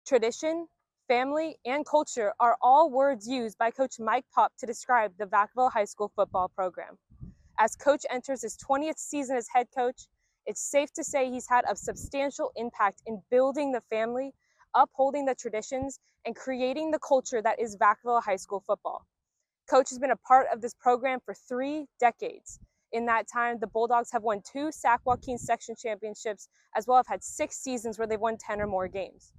Tradition, family, and culture are all words used by Coach Mike Pop to describe the Vacaville High School football program. As Coach enters his 20th season as head coach, it's safe to say he's had a substantial impact in building the family, upholding the traditions, and creating the culture that is Vacaville High School football. Coach has been a part of this program for 3 decades. In that time, the Bulldogs have won 2 Sac Joaquin section championships, as well as had 6 seasons where they've won 10 or more games.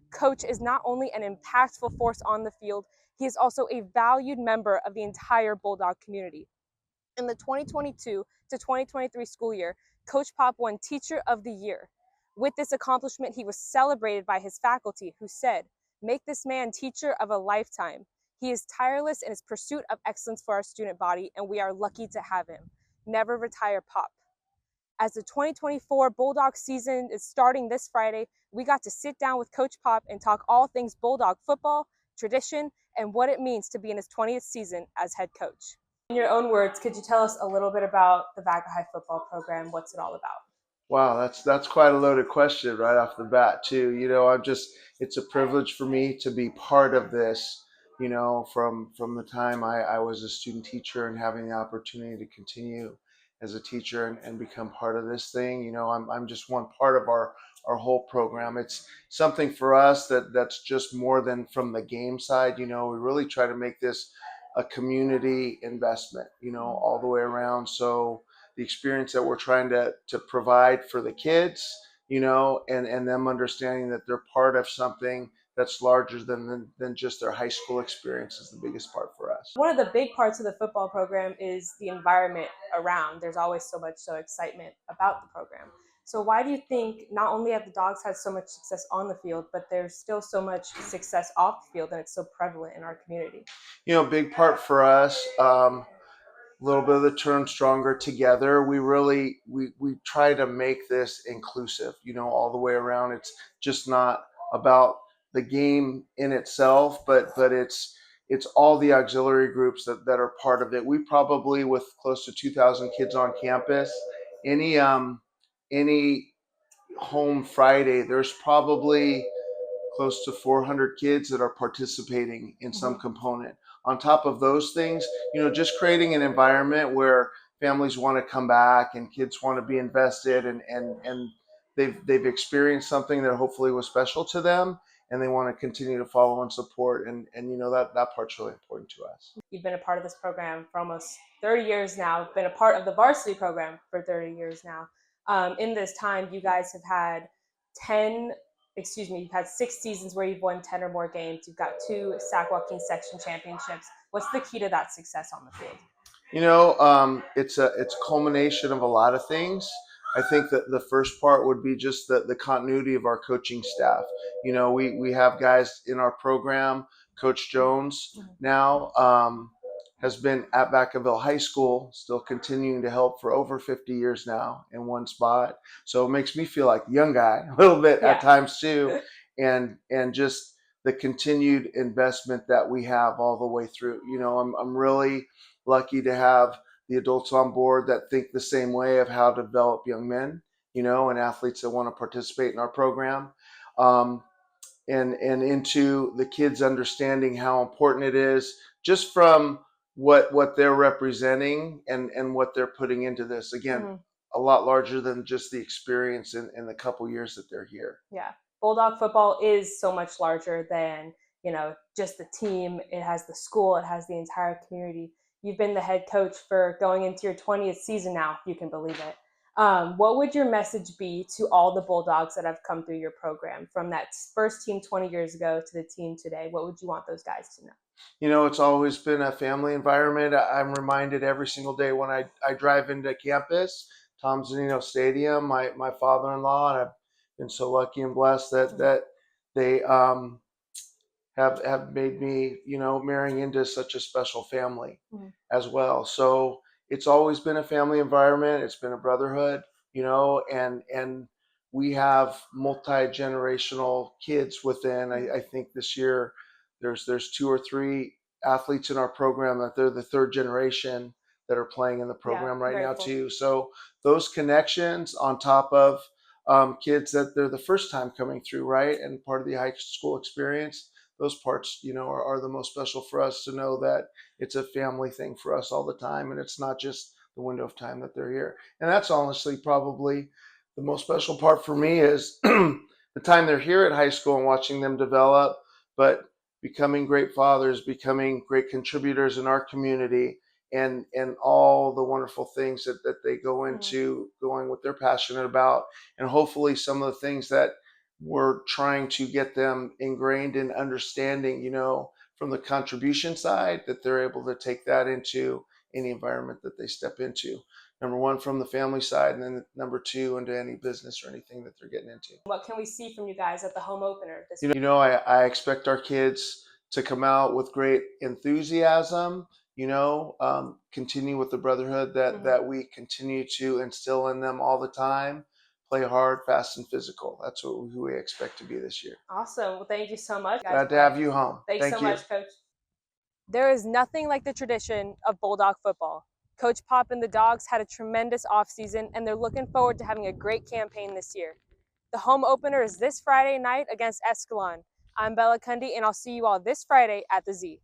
Coach is not only an impactful force on the field, he is also a valued member of the entire Bulldog community. In the 2022 to 2023 school year, Coach Pop won Teacher of the Year. With this accomplishment, he was celebrated by his faculty, who said, "Make this man teacher of a lifetime. He is tireless in his pursuit of excellence for our student body, and we are lucky to have him. Never retire, Pop." As the 2024 Bulldog season is starting this Friday, we got to sit down with Coach Pop and talk all things Bulldog football, tradition, and what it means to be in his 20th season as head coach. In your own words, could you tell us a little bit about the Vacaville High football program? What's it all about? Wow, that's quite a loaded question right off the bat too. It's a privilege for me to be part of this, from the time I was a student teacher and having the opportunity to continue as a teacher and become part of this thing. I'm just one part of our whole program. It's something for us that's just more than from the game side. We really try to make this a community investment, all the way around. So the experience that we're trying to provide for the kids, and them understanding that they're part of something that's larger than just their high school experience is the biggest part for us. One of the big parts of the football program is the environment around. There's always so much excitement about the program. So why do you think not only have the Dogs had so much success on the field, but there's still so much success off the field and it's so prevalent in our community? Big part for us. A little bit of the term stronger together. We try to make this inclusive, all the way around. It's just not about the game in itself, but it's all the auxiliary groups that are part of it. We probably, with close to 2,000 kids on campus, any home Friday, there's probably close to 400 kids that are participating in some component. On top of those things, just creating an environment where families want to come back and kids want to be invested, and they've experienced something that hopefully was special to them, and they want to continue to follow and support, and that part's really important to us. You've been a part of this program for almost 30 years now, been a part of the varsity program for 30 years now. In this time, you guys have had you've had 6 seasons where you've won 10 or more games. You've got 2 Sac Joaquin section championships. What's the key to that success on the field? It's a culmination of a lot of things. I think that the first part would be just the continuity of our coaching staff. We have guys in our program. Coach Jones now has been at Vacaville High School, still continuing to help for over 50 years now in one spot. So it makes me feel like a young guy a little bit at times too, and just the continued investment that we have all the way through. I'm really lucky to have the adults on board that think the same way of how to develop young men, and athletes that want to participate in our program. And into the kids understanding how important it is, just from what they're representing and what they're putting into this. Again, a lot larger than just the experience in the couple years that they're here. Yeah. Bulldog football is so much larger than, just the team. It has the school, it has the entire community. You've been the head coach for going into your 20th season now, if you can believe it. What would your message be to all the Bulldogs that have come through your program, from that first team 20 years ago to the team today? What would you want those guys to know? It's always been a family environment. I'm reminded every single day when I drive into campus, Tom Zanino Stadium, my father-in-law, and I've been so lucky and blessed that they have made me, marrying into such a special family as well. So it's always been a family environment. It's been a brotherhood, and we have multi-generational kids within. I think this year there's 2 or 3 athletes in our program that they're the 3rd generation that are playing in the program right now too. So those connections, on top of kids that they're the first time coming through, right? And part of the high school experience, those parts, are the most special for us to know that it's a family thing for us all the time. And it's not just the window of time that they're here. And that's honestly probably the most special part for me is the time they're here at high school and watching them develop, but becoming great fathers, becoming great contributors in our community, and all the wonderful things that they go into going what they're passionate about, and hopefully some of the things that we're trying to get them ingrained in understanding, from the contribution side, that they're able to take that into any environment that they step into. Number one, from the family side, and then number two, into any business or anything that they're getting into. What can we see from you guys at the home opener this I expect our kids to come out with great enthusiasm, continue with the brotherhood that we continue to instill in them all the time. Play hard, fast, and physical. That's who we expect to be this year. Awesome. Well, thank you so much. Glad to have you home. Thanks so much, Coach. There is nothing like the tradition of Bulldog football. Coach Pop and the Dogs had a tremendous offseason, and they're looking forward to having a great campaign this year. The home opener is this Friday night against Escalon. I'm Bella Cundy, and I'll see you all this Friday at the Z.